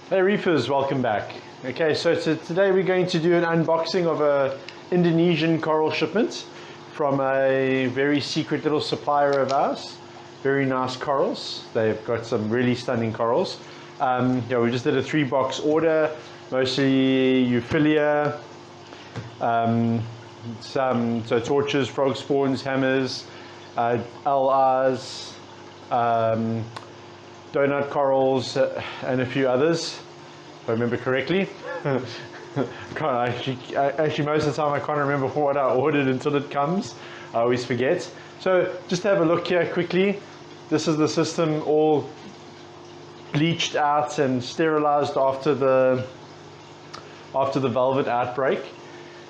Hey Reefers, welcome back. Okay, so today we're going to do an unboxing of a Indonesian coral shipment from a very secret little supplier of ours. Very nice corals. They've got some really stunning corals. We just did a 3-box order, mostly Euphyllia, some torches, frog spawns, hammers, LRs, donut corals, and a few others, if I remember correctly. Actually, most of the time I can't remember what I ordered until it comes. I always forget. So just have a look here quickly. This is the system, all bleached out and sterilized after the velvet outbreak.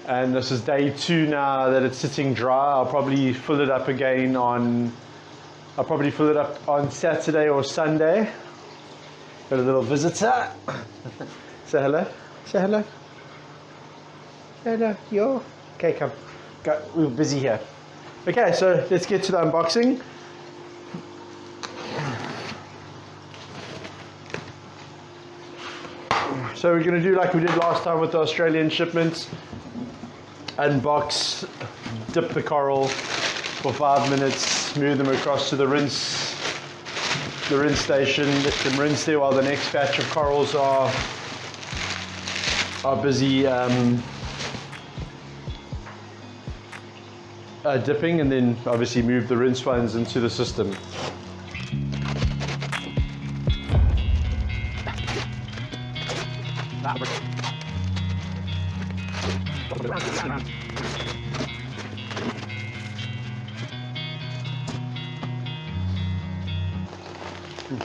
And this is day 2 now that it's sitting dry. I'll probably fill it up again on Saturday or Sunday. Got a little visitor. Say hello. Say hello. Hello. Yo. Okay, come. Go. We're busy here. Okay, so let's get to the unboxing. So we're going to do like we did last time with the Australian shipments. Unbox, dip the coral for 5 minutes, move them across to the rinse station, let them rinse there while the next batch of corals are busy dipping, and then obviously move the rinse ones into the system.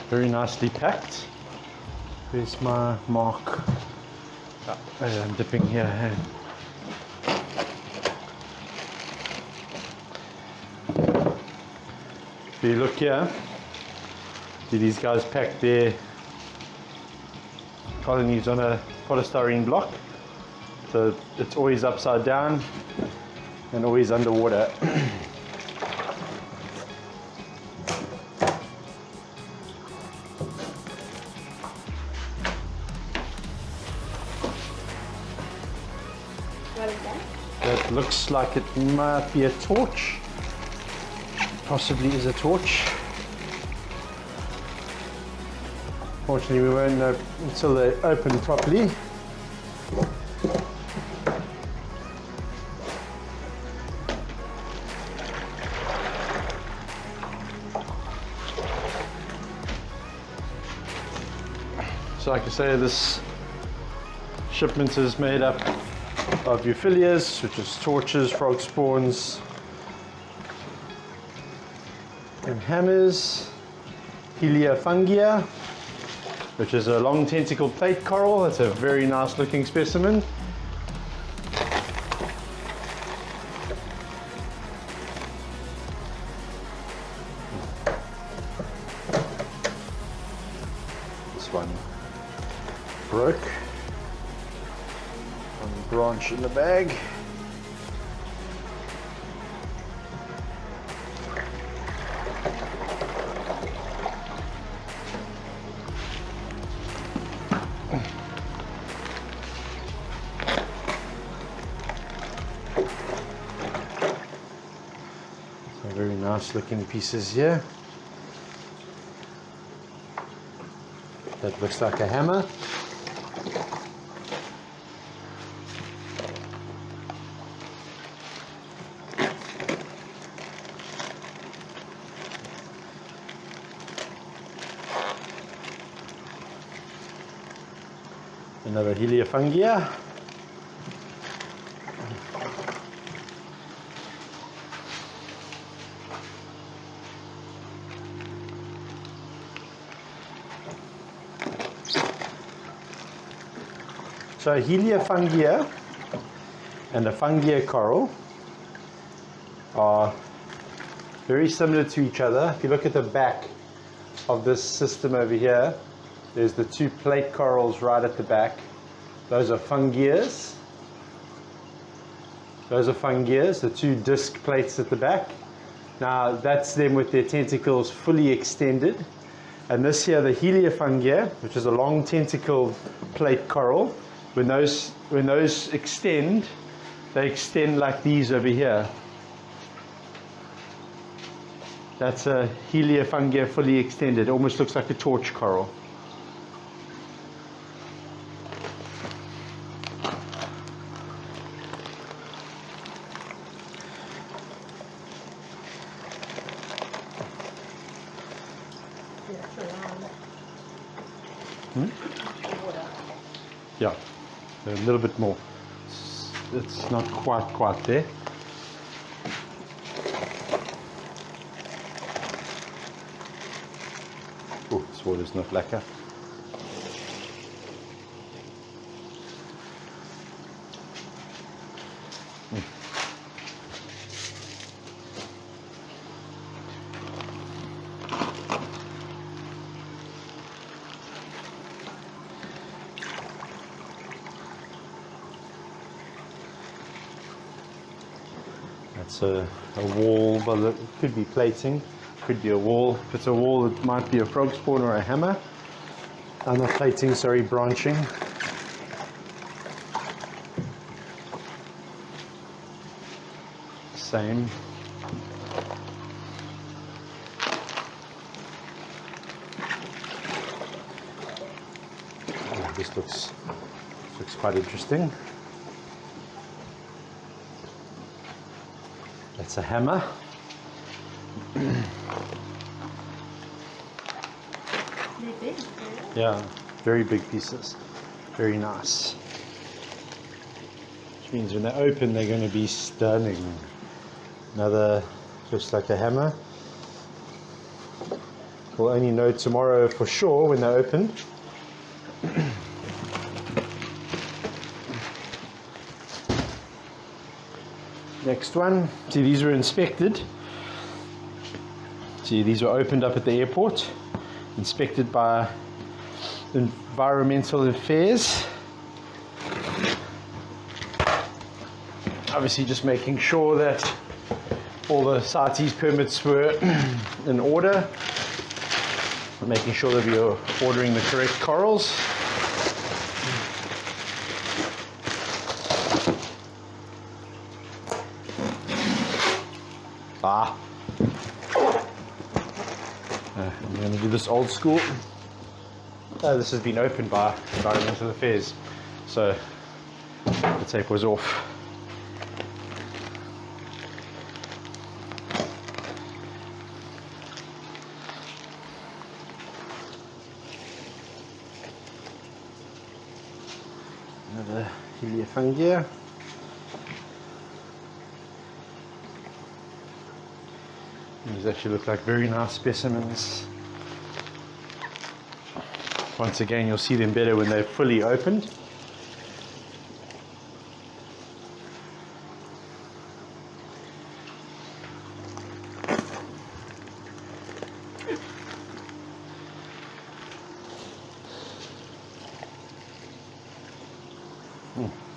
Very nicely packed. Where's my mark? I'm dipping here. If you look here, see these guys packed their colonies on a polystyrene block. So it's always upside down and always underwater. What is that? That looks like it might be a torch. Possibly is a torch. Fortunately, we won't know until they open properly. So like I say, this shipment is made up of euphyllias, which is torches, frog spawns, and hammers, Heliofungia, which is a long tentacle plate coral. It's a very nice looking specimen. This one broke. One branch in the bag. Some very nice looking pieces here. That looks like a hammer. Another Heliofungia. So Heliofungia and the Fungia coral are very similar to each other. If you look at the back of this system over here, there's the 2 plate corals right at the back. Those are fungias. Those are fungias, the 2 disc plates at the back. Now that's them with their tentacles fully extended. And this here, the Heliofungia, which is a long tentacled plate coral, when those extend, they extend like these over here. That's a Heliofungia fully extended. It almost looks like a torch coral. Yeah, a little bit more. It's not quite there. Oh, this water's not lekker. That's a wall, but it could be plating, could be a wall. If it's a wall, it might be a frog spawn or a hammer. Not plating, sorry, branching. Same. Oh, this looks quite interesting. That's a hammer. They're big, Yeah, very big pieces. Very nice. Which means when they open, they're going to be stunning. Another, looks like a hammer. We'll only know tomorrow for sure when they open. Next one. See, these were inspected. See, these were opened up at the airport, inspected by Environmental Affairs. Obviously just making sure that all the CITES permits were in order, making sure that we are ordering the correct corals. I'm going to do this old school. This has been opened by Environmental Affairs, so the tape was off. Another Heliofungia. These actually look like very nice specimens. Once again, you'll see them better when they're fully opened.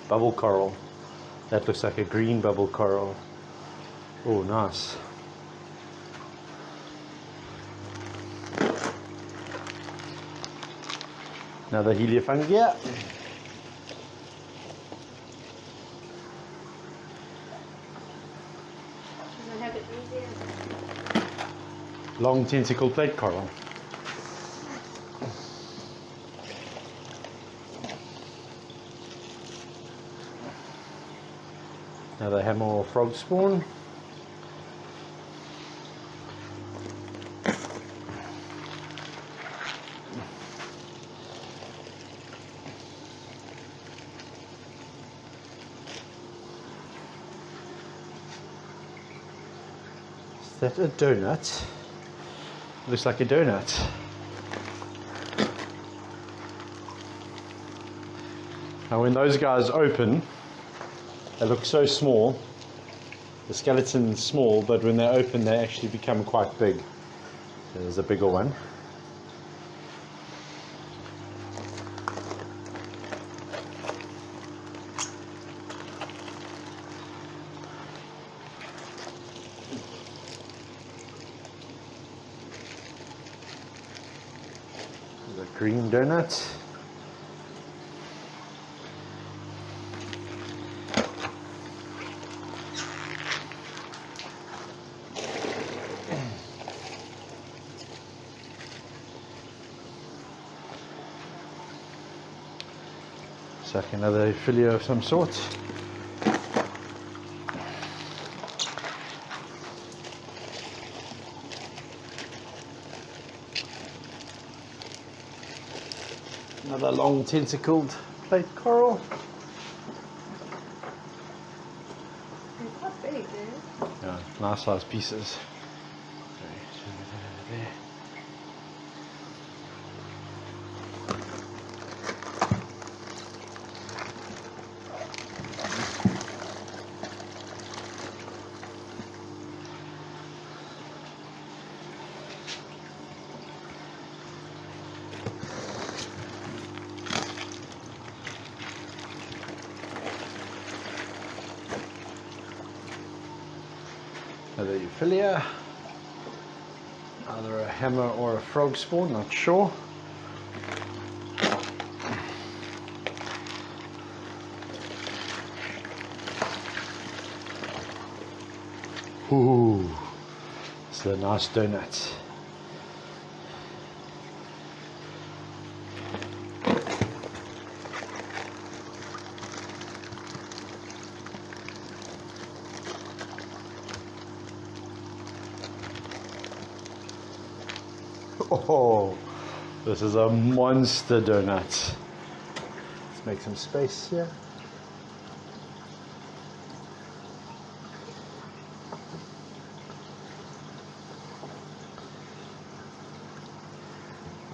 Bubble coral. That looks like a green bubble coral. Oh, nice. Another Heliofungia. Long tentacle plate coral. Another hammer or frog spawn. Is that a donut? Looks like a donut. Now when those guys open, they look so small. The skeleton's small, but when they open, they actually become quite big. There's a bigger one. Another green donut. It's like another fillet of some sort. Another long tentacled plate coral. They're quite big, eh? Yeah, nice sized pieces. Okay, so there. Another Euphyllia, either a hammer or a frog spawn, not sure. Ooh, it's a nice donut. Oh, this is a monster donut. Let's make some space here.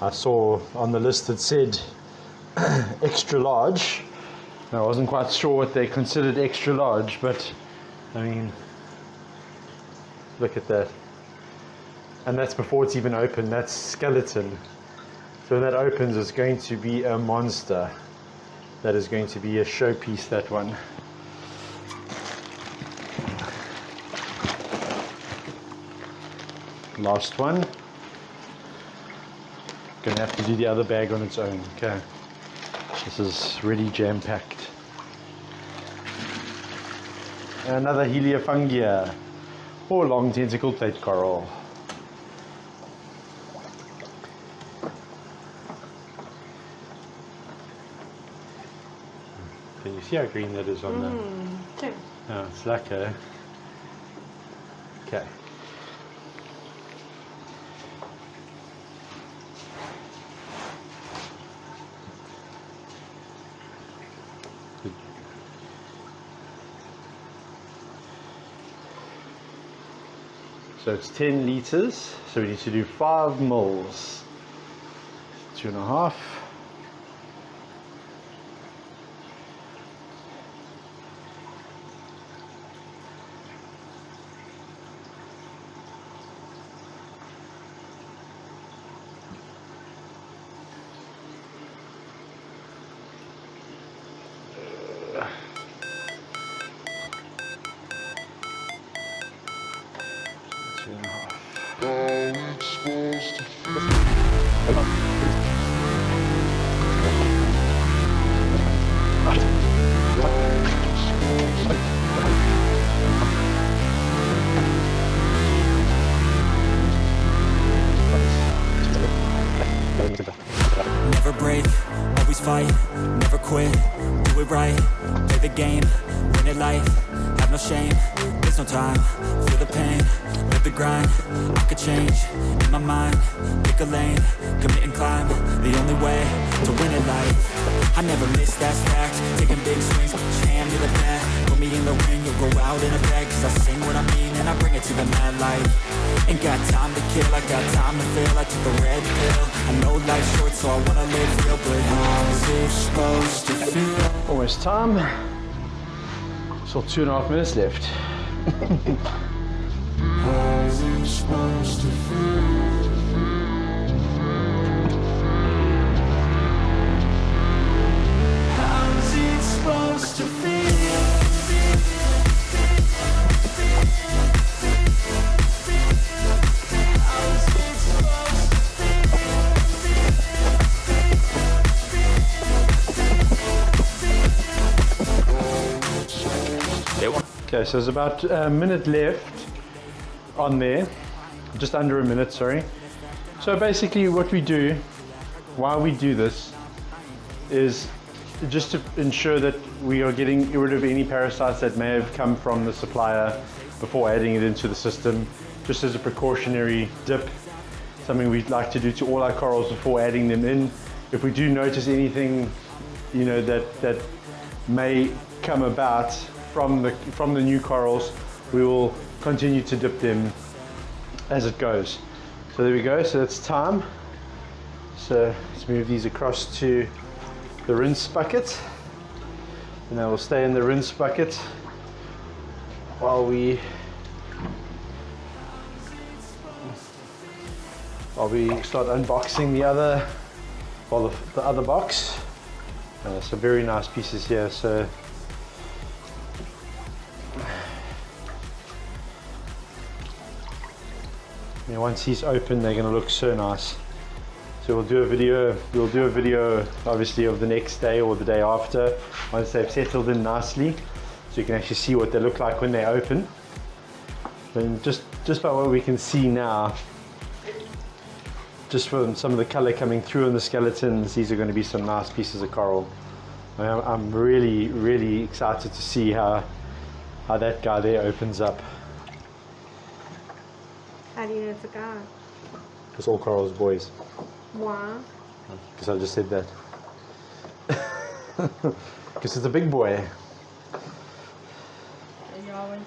I saw on the list it said extra large. I wasn't quite sure what they considered extra large, but I mean, look at that. And that's before it's even open. That's skeleton. So when that opens, it's going to be a monster. That is going to be a showpiece, that one. Last one. Gonna have to do the other bag on its own. Okay. This is really jam-packed. Another Heliofungia, or long tentacle plate coral. Can you see how green that is on the... Sure. Oh, it's like a... Okay. So it's 10 liters, so we need to do 5 mils. 2.5. Never break, always fight, never quit, do it right, play the game, win it life, have no shame, there's no time, feel the pain, live the grind, I could change, in my mind, pick a lane, commit and climb, the only way to win it life, I never miss, that's fact, taking big swings, put your hand to the bat, put me in the ring, you'll go out in a bag, cause I sing what I mean and I bring it to the mad light. Ain't got time to kill, I got time to feel. I took the red pill. I know life's short, so I wanna live real. But how's it supposed to feel? Almost time. Still 2.5 minutes left. How's it supposed to feel? How's it supposed to feel? Okay, so there's about a minute left on there, just under a minute, sorry. So basically what we do while we do this is just to ensure that we are getting rid of any parasites that may have come from the supplier before adding it into the system, just as a precautionary dip, something we'd like to do to all our corals before adding them in. If we do notice anything, you know, that may come about from the new corals, we will continue to dip them as it goes. So there we go, so it's time. So let's move these across to the rinse bucket, and they will stay in the rinse bucket while we start unboxing the other, well, the other box. Some very nice pieces here. So once he's open, they're going to look so nice. So we'll do a video obviously of the next day or the day after, once they've settled in nicely, so you can actually see what they look like when they open. And just by what we can see now, just from some of the color coming through on the skeletons, these are going to be some nice pieces of coral. I'm really excited to see how that guy there opens up. How do you know it's a guy? Because all corals boys. Why? Because I just said that. Because it's a big boy. You always.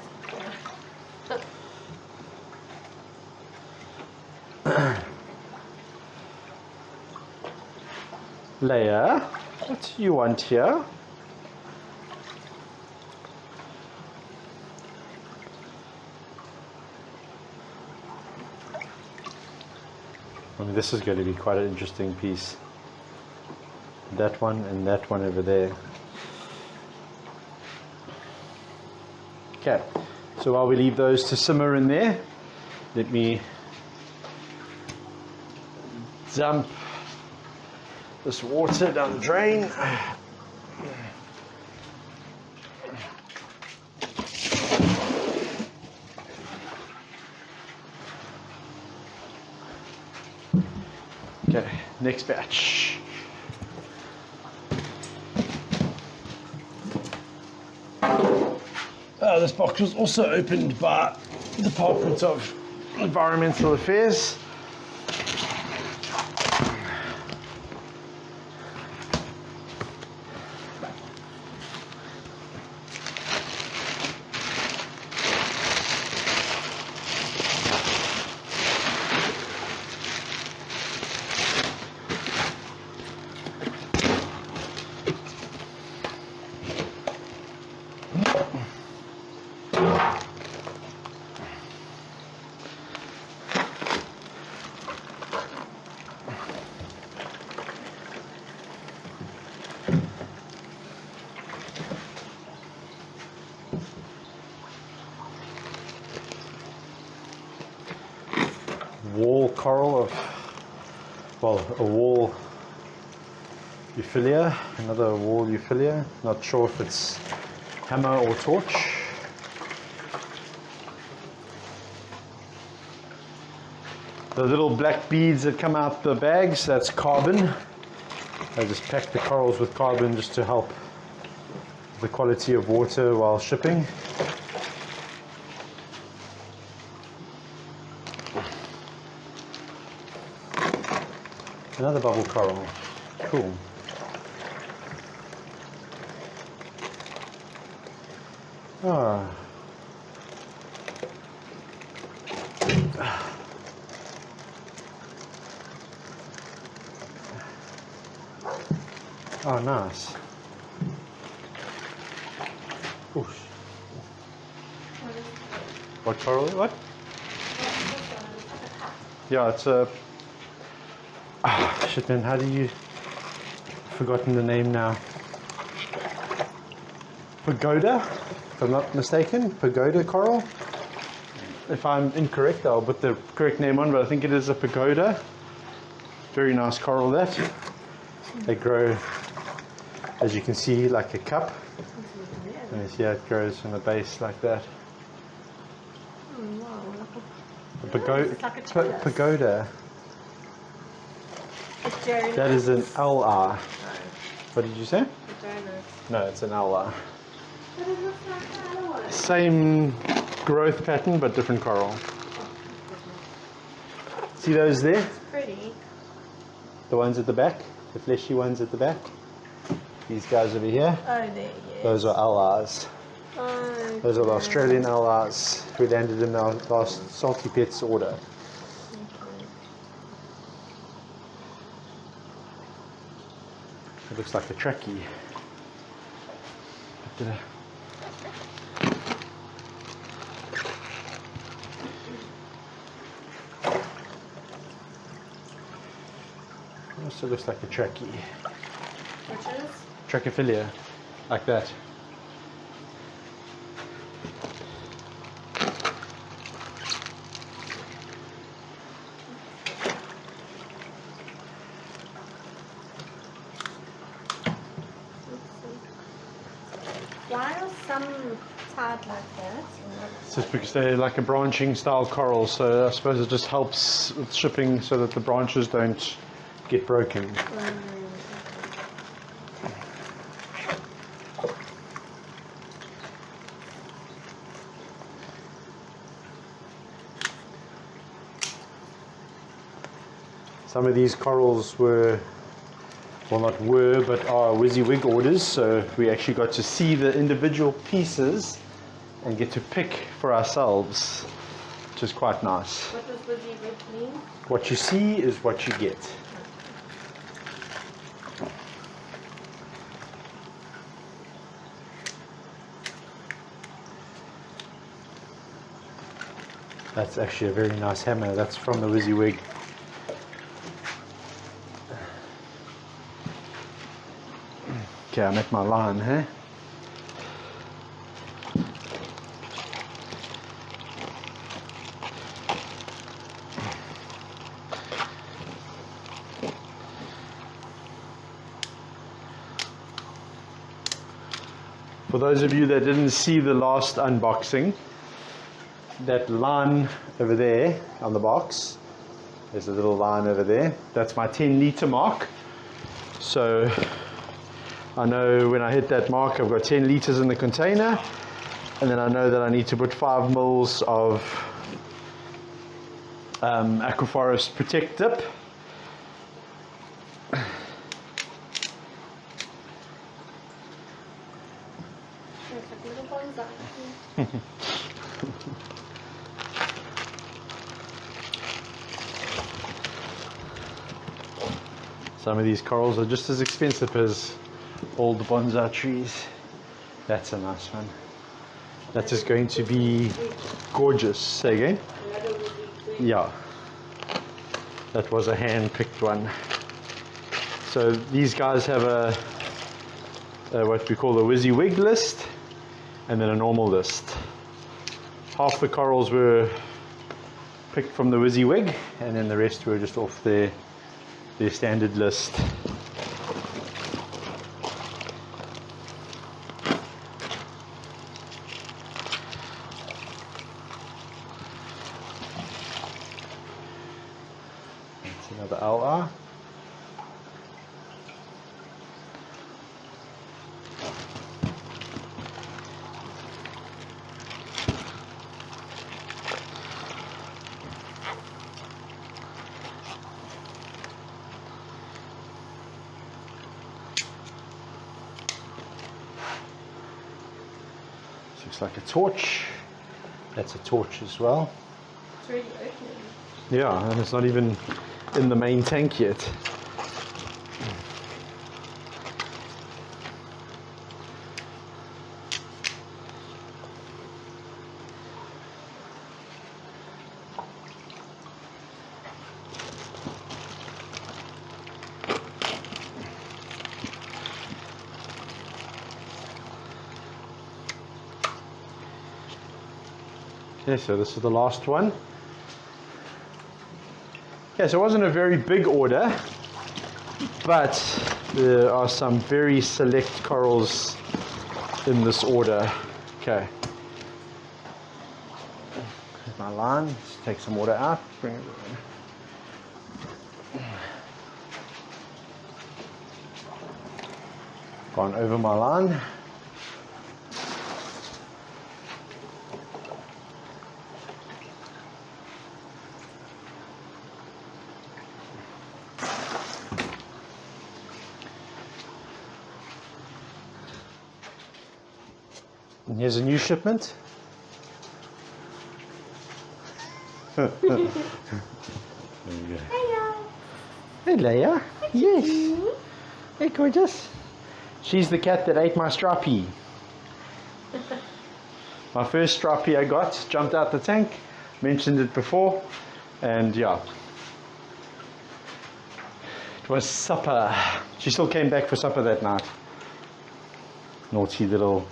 Leia, what do you want here? I mean, this is going to be quite an interesting piece. That one and that one over there. Okay, so while we leave those to simmer in there, let me dump this water down the drain. Okay, next batch. This box was also opened by the Department of Environmental Affairs. Wall coral of, well, a wall Euphilia, another wall Euphilia, not sure if it's hammer or torch. The little black beads that come out the bags, that's carbon. I just pack the corals with carbon just to help the quality of water while shipping. Another bubble coral, cool. Ah. Oh, nice. Oosh. What coral? What? Yeah, it's a. Shit, man, how do you. I've forgotten the name now. Pagoda, if I'm not mistaken. Pagoda coral. If I'm incorrect, I'll put the correct name on, but I think it is a pagoda. Very nice coral, that. They grow, as you can see, like a cup. And you see how it grows from the base like that. Wow, A pagoda. it's like a chalice. Pagoda. A journey. That is an LR. What did you say? A No, it's an LR. But it looks like the other one. Same growth pattern, but different coral. See those there? It's pretty. The ones at the back? The fleshy ones at the back? These guys over here? Oh, there, yes. Those are LRs. Oh, Those are the Australian LRs who landed in our last Salty Pets order. It looks like a trackie. Also looks like a trackie. Which is? Trachophilia, like that. Why are some tied like that? It's just because they're like a branching style coral, so I suppose it just helps with shipping so that the branches don't get broken. Some of these corals were, well, not were, but are WYSIWYG orders, so we actually got to see the individual pieces and get to pick for ourselves, which is quite nice. What does WYSIWYG mean? What you see is what you get. That's actually a very nice hammer. That's from the WYSIWYG. Okay, I'm at my line, huh? For those of you that didn't see the last unboxing, that line over there on the box, there's a little line over there, that's my 10-litre mark. So I know when I hit that mark I've got 10 litres in the container, and then I know that I need to put 5 mils of Aquaforest Protect Dip. It's like a little bonsai. Some of these corals are just as expensive as all the bonsai trees. That's a nice one. That is going to be gorgeous. Say again? Yeah. That was a hand-picked one. So these guys have a what we call a WYSIWYG list, and then a normal list. Half the corals were picked from the WYSIWYG, and then the rest were just off their standard list. That's another LR. Looks like a torch. That's a torch as well. It's really opening. Yeah, and it's not even in the main tank yet. Okay, so this is the last one. Okay, so it wasn't a very big order, but there are some very select corals in this order. Okay. Here's my line. Let's take some water out. Bring it in. Gone over my line. And here's a new shipment. There you go. Hello. Hey, Leia. Yes. Hey, gorgeous. She's the cat that ate my stroppy. My first stroppy I got jumped out the tank. Mentioned it before. And yeah. It was supper. She still came back for supper that night. Naughty little.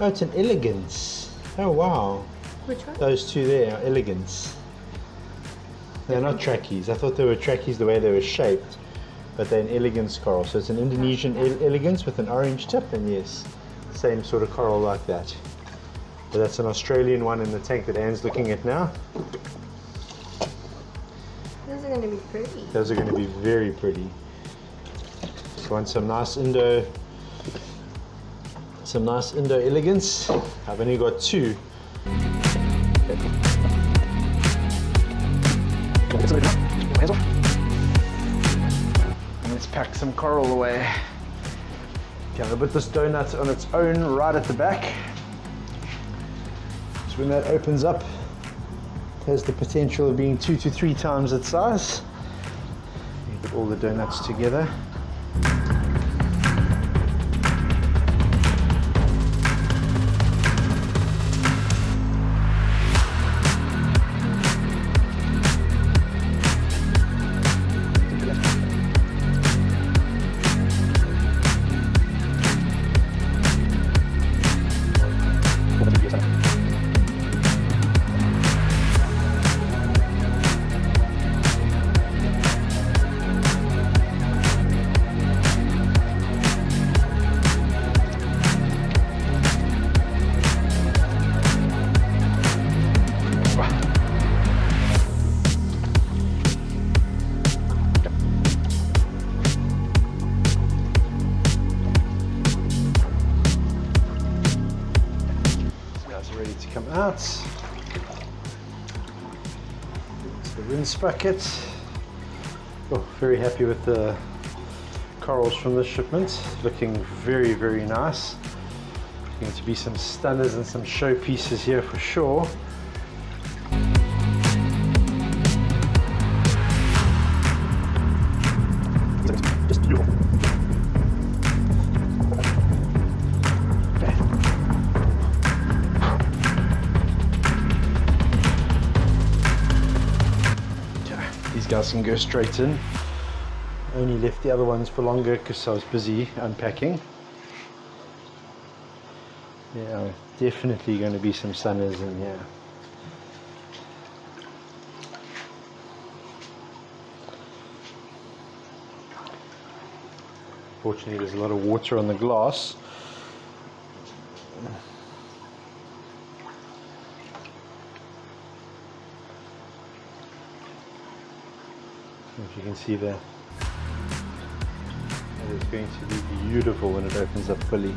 Oh, it's an elegance. Oh wow. Which one? Those two there are elegance. They're not trackies. I thought they were trackies the way they were shaped, but they're an elegance coral. So it's an Indonesian elegance with an orange tip, and yes, same sort of coral like that. But that's an Australian one in the tank that Anne's looking at now. Those are going to be pretty. Those are going to be very pretty. Just want some nice Indo elegance. I've only got two. And let's pack some coral away. Okay, I'm going to put this donut on its own right at the back. So when that opens up, it has the potential of being 2 to 3 times its size. You put all the donuts together. Come out. It's the rinse bucket. Oh, very happy with the corals from this shipment. Looking very, very nice. Going to be some stunners and some show pieces here for sure. These guys can go straight in. Only left the other ones for longer because I was busy unpacking. Yeah, definitely going to be some stunners in here. Fortunately, there's a lot of water on the glass. If you can see that, that is going to be beautiful when it opens up fully.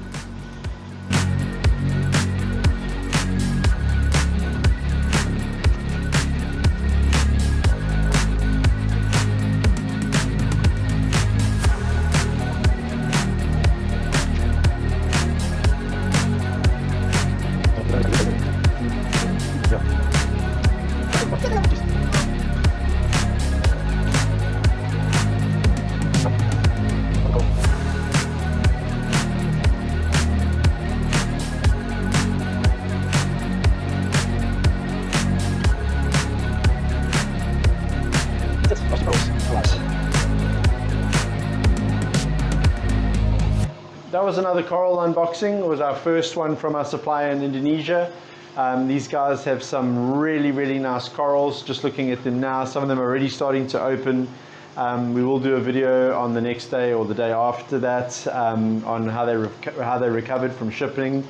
was another coral unboxing. It was our first one from our supplier in Indonesia. These guys have some really, really nice corals. Just looking at them now, some of them are already starting to open. We will do a video on the next day or the day after that on how they recovered from shipping.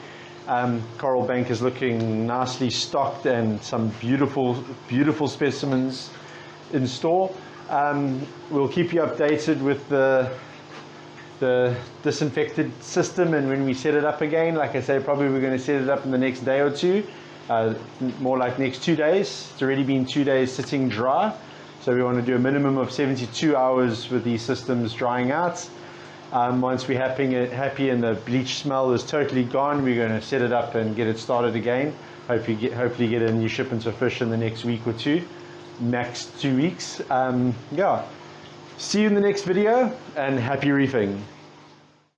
Coral bank is looking nicely stocked and some beautiful, beautiful specimens in store. We'll keep you updated with the disinfected system and when we set it up again. Like I say, probably we're going to set it up in the next day or two, more like next 2 days. It's already been 2 days sitting dry, so we want to do a minimum of 72 hours with these systems drying out. Once we're happy and the bleach smell is totally gone, we're going to set it up and get it started again. Hopefully get a new shipment of fish in the next week or two, max 2 weeks. Yeah. See you in the next video, and happy reefing.